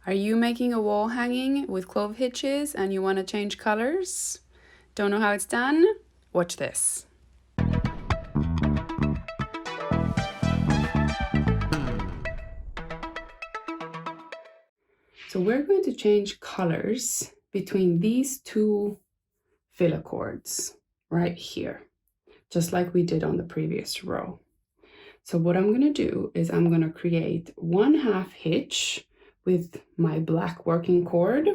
Are you making a wall hanging with clove hitches and you want to change colors? Don't know how it's done? Watch this. So we're going to change colors between these two filler chords right here, just like we did on the previous row. So what I'm going to do is I'm going to create 1/2 hitch with my black working chord.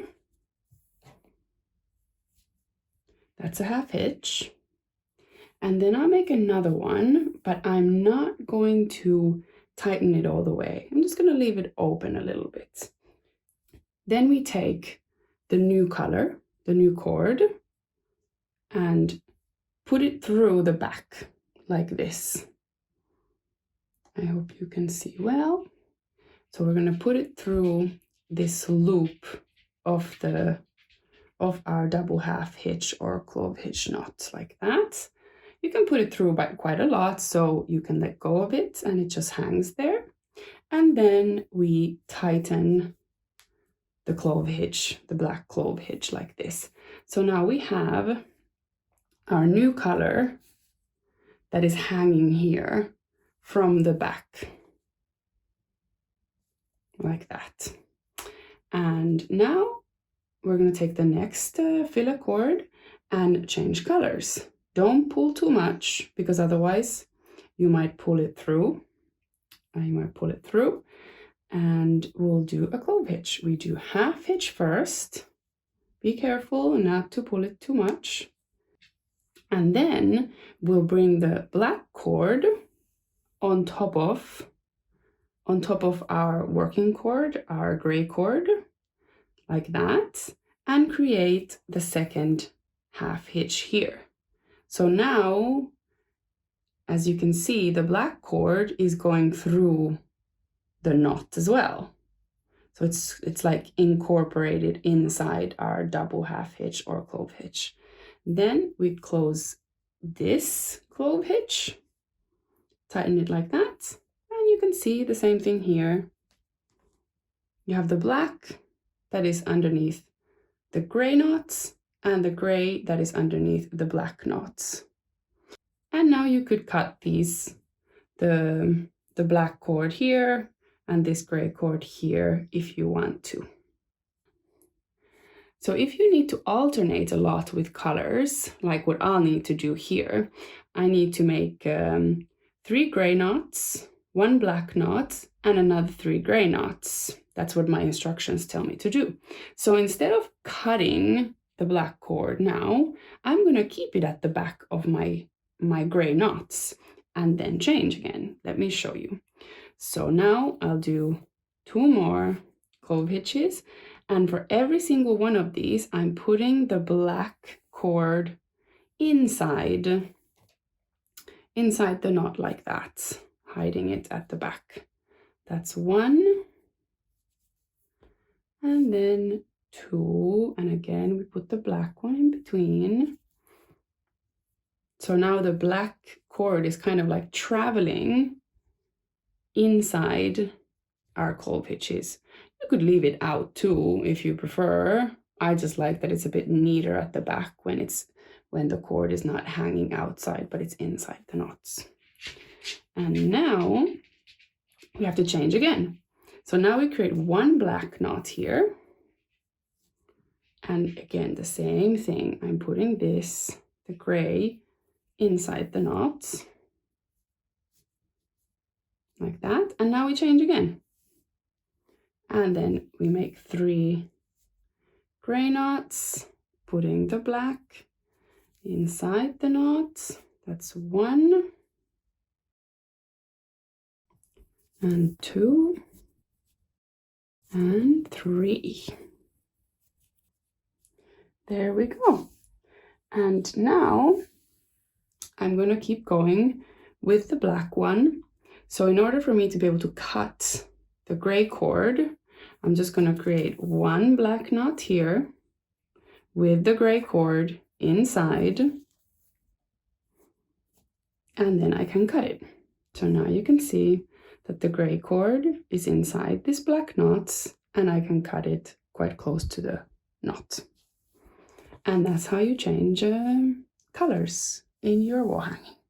That's a 1/2 hitch. And then I'll make another one, but I'm not going to tighten it all the way. I'm just going to leave it open a little bit. Then we take the new color, the new chord, and put it through the back like this. I hope you can see well. So we're going to put it through this loop of our double 1/2 hitch or clove hitch knot like that. You can put it through by quite a lot, so you can let go of it and it just hangs there. And then we tighten the clove hitch, the black clove hitch like this. So now we have our new color that is hanging here from the back like that. And now we're going to take the next filler chord and change colors. Don't pull too much, because otherwise you might pull it through. And we'll do a clove hitch. We do 1/2 hitch first. Be careful not to pull it too much. And then we'll bring the black chord on top of our working chord, our gray chord, like that, and create the second 1/2 hitch here. So now, as you can see, the black chord is going through the knot as well. So it's like incorporated inside our double 1/2 hitch or clove hitch. Then we close this clove hitch, tighten it like that, and you can see the same thing here. You have the black that is underneath the gray knots and the gray that is underneath the black knots. And now you could cut these, the black cord here and this gray cord here if you want to. So if you need to alternate a lot with colors, like what I'll need to do here, I need to make 3 gray knots, 1 black knot, and another 3 gray knots. That's what my instructions tell me to do. So instead of cutting the black cord now, I'm going to keep it at the back of my gray knots and then change again. Let me show you. So now I'll do 2 more clove hitches, and for every single one of these, I'm putting the black cord inside the knot like that, hiding it at the back. That's 1, and then 2, and again we put the black one in between. So now the black cord is kind of like traveling inside our clove hitches. You could leave it out too if you prefer. I just like that it's a bit neater at the back when the cord is not hanging outside, but it's inside the knots. And now we have to change again. So now we create 1 black knot here. And again, the same thing. I'm putting the gray, inside the knots. Like that. And now we change again. And then we make 3 gray knots, putting the black inside the knot. That's 1 and 2 and 3. There we go. And now I'm going to keep going with the black one. So in order for me to be able to cut the gray cord, I'm just going to create 1 black knot here with the gray cord inside, and then I can cut it. So now you can see that the gray cord is inside this black knot and I can cut it quite close to the knot. And that's how you change colors in your wall hanging.